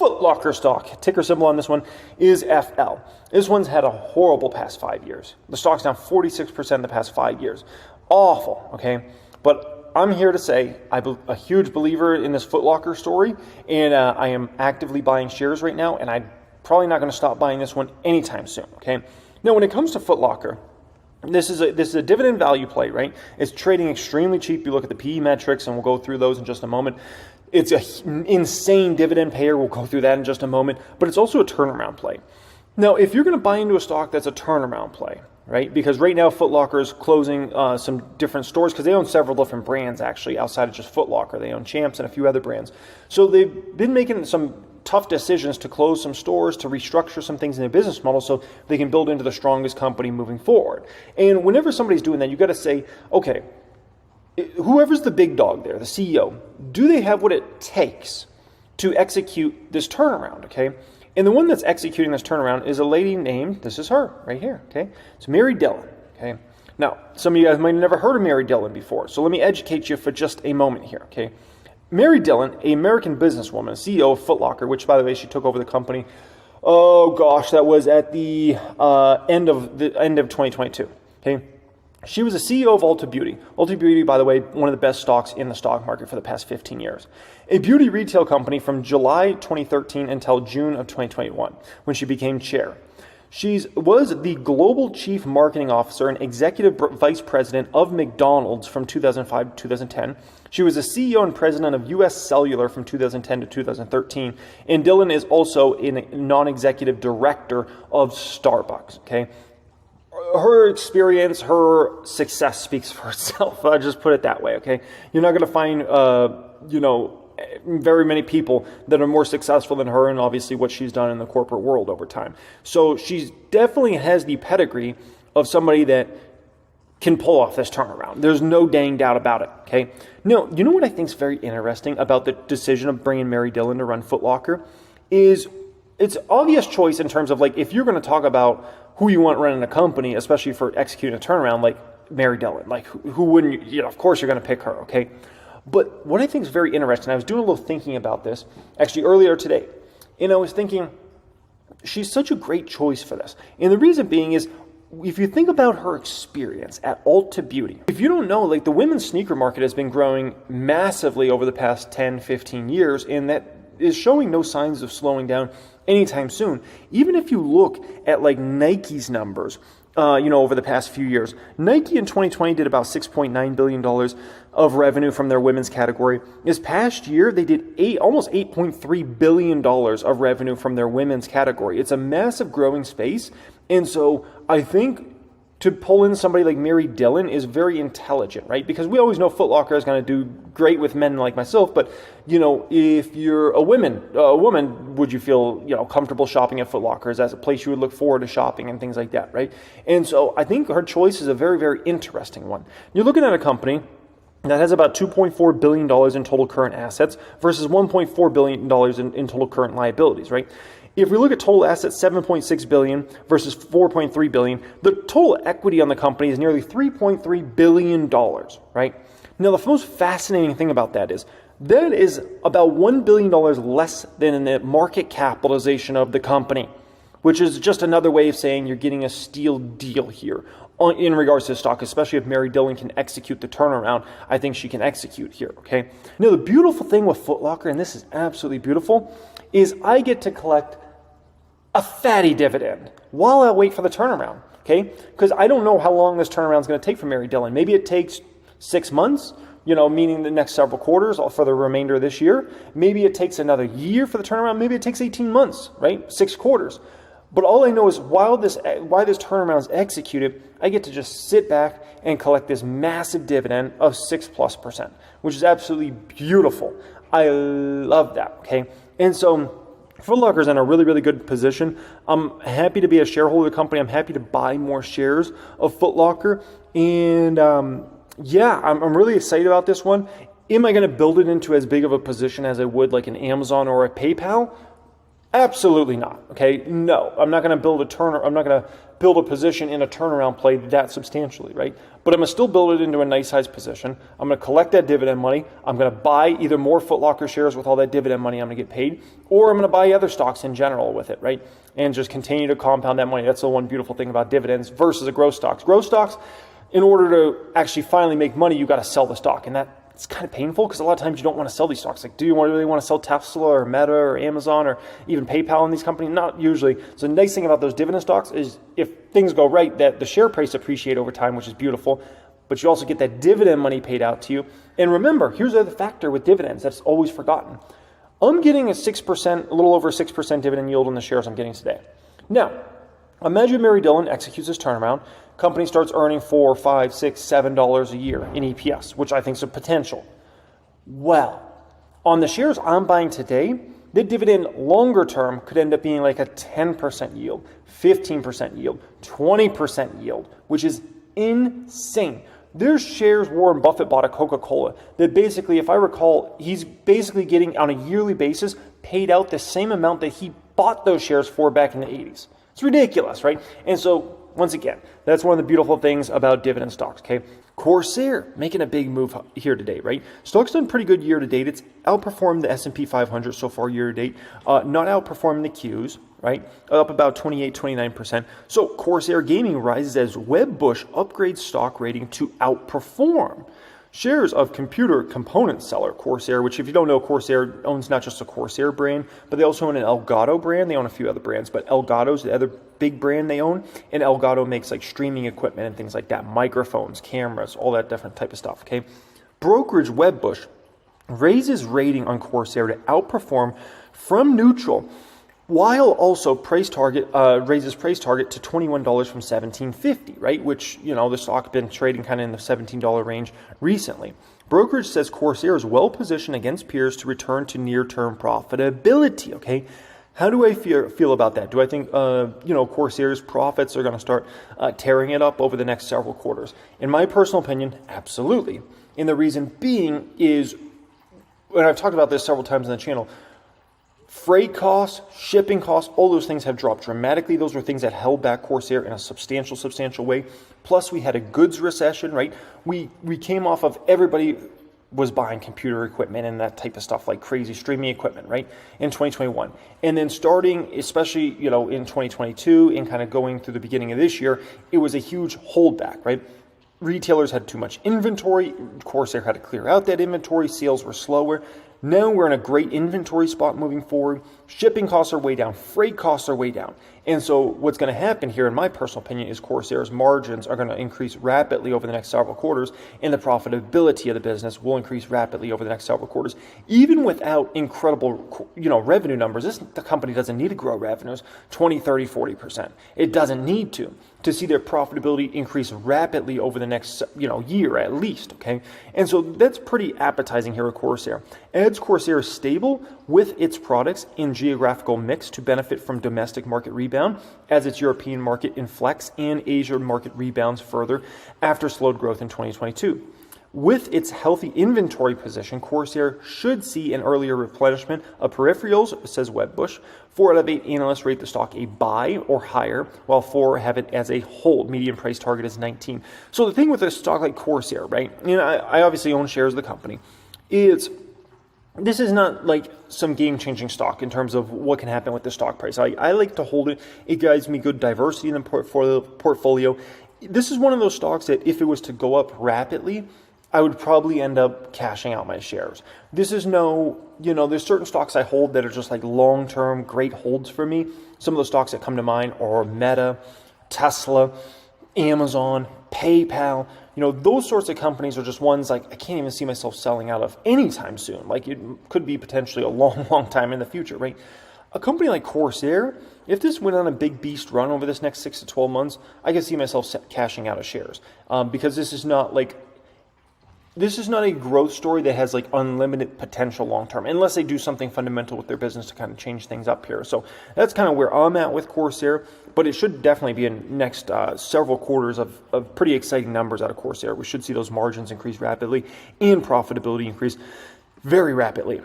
Foot Locker stock, ticker symbol on this one is FL. This one's had a horrible past 5 years. The stock's down 46% in the past 5 years. Awful, okay? But I'm here to say I'm a huge believer in this Foot Locker story, and I am actively buying shares right now, and I'm probably not going to stop buying this one anytime soon, okay? Now, when it comes to Foot Locker, this is a dividend value play, right? It's trading extremely cheap. You look at the PE metrics, and we'll go through those in just a moment. It's an insane dividend payer. We'll go through that in just a moment. But it's also a turnaround play. Now, if you're going to buy into a stock that's a turnaround play, right? Because right now Foot Locker is closing some different stores because they own several different brands, actually, outside of just Foot Locker. They own Champs and a few other brands. So they've been making some tough decisions to close some stores, to restructure some things in their business model so they can build into the strongest company moving forward. And whenever somebody's doing that, you got to say, okay, whoever's the big dog there, the CEO, do they have what it takes to execute this turnaround, okay? And the one that's executing this turnaround is a lady named, this is her right here, okay? It's Mary Dillon, okay? Now, some of you guys might have never heard of Mary Dillon before, so let me educate you for just a moment here, okay? Mary Dillon, an American businesswoman, CEO of Foot Locker, which, by the way, she took over the company. Oh gosh, that was at the end of 2022. Okay, she was a CEO of Ulta Beauty. Ulta Beauty, by the way, one of the best stocks in the stock market for the past 15 years. A beauty retail company from July 2013 until June of 2021, when she became chair. She was the global chief marketing officer and executive vice president of McDonald's from 2005 to 2010. She was the CEO and president of U.S. Cellular from 2010 to 2013. And Dillon is also a non-executive director of Starbucks. Okay, her experience, her success speaks for itself. I'll just put it that way. Okay, you're not going to find, very many people that are more successful than her, and obviously what she's done in the corporate world over time. So she definitely has the pedigree of somebody that can pull off this turnaround. There's no dang doubt about it, okay? Now, you know what I think is very interesting about the decision of bringing Mary Dillon to run Foot Locker is it's obvious choice in terms of, like, if you're going to talk about who you want running a company, especially for executing a turnaround, like Mary Dillon, like who wouldn't, of course you're going to pick her, okay? But what I think is very interesting, I was doing a little thinking about this actually earlier today, and I was thinking, she's such a great choice for this. And the reason being is, if you think about her experience at Ulta Beauty, if you don't know, like, the women's sneaker market has been growing massively over the past 10, 15 years, and that is showing no signs of slowing down anytime soon. Even if you look at, like, Nike's numbers, over the past few years. Nike in 2020 did about $6.9 billion of revenue from their women's category. This past year, they did almost $8.3 billion of revenue from their women's category. It's a massive growing space. And so I think to pull in somebody like Mary Dillon is very intelligent, right? Because we always know Foot Locker is going to do great with men like myself, but if you're a woman, would you feel comfortable shopping at Foot Locker? Is that a place you would look forward to shopping and things like that, right? And so I think her choice is a very, very interesting one. You're looking at a company that has about $2.4 billion in total current assets versus $1.4 billion in total current liabilities, right? If we look at total assets, $7.6 billion versus $4.3 billion, the total equity on the company is nearly $3.3 billion, right? Now, the most fascinating thing about that is about $1 billion less than the market capitalization of the company, which is just another way of saying you're getting a steal deal here in regards to the stock, especially if Mary Dillon can execute the turnaround. I think she can execute here, okay? Now, the beautiful thing with Foot Locker, and this is absolutely beautiful, is I get to collect a fatty dividend while I wait for the turnaround, okay? Because I don't know how long this turnaround is going to take for Mary Dillon. Maybe it takes 6 months, meaning the next several quarters for the remainder of this year. Maybe it takes another year for the turnaround. Maybe it takes 18 months, right? 6 quarters. But all I know is while this turnaround is executed, I get to just sit back and collect this massive dividend of 6+%, which is absolutely beautiful. I love that, okay? And so Foot Locker's in a really, really good position. I'm happy to be a shareholder of the company. I'm happy to buy more shares of Foot Locker. And I'm really excited about this one. Am I going to build it into as big of a position as I would like an Amazon or a PayPal? Absolutely not. Okay, no, I'm not going to build I'm not going to build a position in a turnaround play that substantially, right? But I'm going to still build it into a nice size position. I'm going to collect that dividend money. I'm going to buy either more Foot Locker shares with all that dividend money I'm going to get paid, or I'm going to buy other stocks in general with it, right? And just continue to compound that money. That's the one beautiful thing about dividends versus a growth stocks. Growth stocks, in order to actually finally make money, you got to sell the stock. And it's kind of painful because a lot of times you don't want to sell these stocks. Like, do you really want to sell Tesla or Meta or Amazon or even PayPal in these companies? Not usually. So the nice thing about those dividend stocks is if things go right, that the share price appreciate over time, which is beautiful, but you also get that dividend money paid out to you. And remember, here's the other factor with dividends that's always forgotten. I'm getting a 6%, a little over 6% dividend yield on the shares I'm getting today. Now, imagine Mary Dillon executes this turnaround. Company starts earning $4, $5, $6, $7 a year in EPS, which I think is a potential. Well, on the shares I'm buying today, the dividend longer term could end up being like a 10% yield, 15% yield, 20% yield, which is insane. There's shares Warren Buffett bought at Coca-Cola that basically, if I recall, he's basically getting on a yearly basis paid out the same amount that he bought those shares for back in the 80s. It's ridiculous, right? And so, once again, that's one of the beautiful things about dividend stocks, okay? Corsair making a big move here today, right? Stock's done pretty good year to date. It's outperformed the S&P 500 so far year to date, not outperforming the Qs, right? Up about 28, 29%. So Corsair Gaming rises as Wedbush upgrades stock rating to outperform. Shares of computer component seller Corsair, which if you don't know, Corsair owns not just a Corsair brand, but they also own an Elgato brand. They own a few other brands, but Elgato's the other big brand they own. And Elgato makes like streaming equipment and things like that, microphones, cameras, all that different type of stuff, okay? Brokerage Wedbush raises rating on Corsair to outperform from neutral, while also raises price target to $21 from $17.50, right? Which, the stock been trading kind of in the $17 range recently. Brokerage says Corsair is well positioned against peers to return to near-term profitability, okay? How do I feel about that? Do I think, Corsair's profits are going to start tearing it up over the next several quarters? In my personal opinion, absolutely. And the reason being is, and I've talked about this several times on the channel, freight costs, shipping costs, all those things have dropped dramatically. Those were things that held back Corsair in a substantial way. Plus, we had a goods recession, right? We came off of everybody was buying computer equipment and that type of stuff, like crazy streaming equipment, right, in 2021. And then starting, especially, in 2022 and kind of going through the beginning of this year, it was a huge holdback, right? Retailers had too much inventory. Corsair had to clear out that inventory. Sales were slower. Now we're in a great inventory spot moving forward. Shipping costs are way down. Freight costs are way down. And so what's going to happen here, in my personal opinion, is Corsair's margins are going to increase rapidly over the next several quarters, and the profitability of the business will increase rapidly over the next several quarters. Even without incredible, revenue numbers, the company doesn't need to grow revenues 20, 30, 40%. It doesn't need to see their profitability increase rapidly over the next, year at least, okay? And so that's pretty appetizing here with Corsair. As Corsair is stable with its products in geographical mix to benefit from domestic market rebound as its European market inflects and Asia market rebounds further after slowed growth in 2022. With its healthy inventory position, Corsair should see an earlier replenishment of peripherals, says Wedbush. 4 out of 8 analysts rate the stock a buy or higher, while 4 have it as a hold. Median price target is 19. So the thing with a stock like Corsair, right? I obviously own shares of the company. This is not like some game-changing stock in terms of what can happen with the stock price. I like to hold it. It gives me good diversity in the portfolio. This is one of those stocks that if it was to go up rapidly, I would probably end up cashing out my shares. This is there's certain stocks I hold that are just like long-term great holds for me. Some of the stocks that come to mind are Meta, Tesla, Amazon, PayPal. Those sorts of companies are just ones like I can't even see myself selling out of anytime soon. Like it could be potentially a long, long time in the future, right? A company like Corsair, if this went on a big beast run over this next 6 to 12 months, I could see myself cashing out of shares because this is not a growth story that has like unlimited potential long term, unless they do something fundamental with their business to kind of change things up here. So that's kind of where I'm at with Corsair, but it should definitely be in next several quarters of pretty exciting numbers out of Corsair. We should see those margins increase rapidly and profitability increase very rapidly.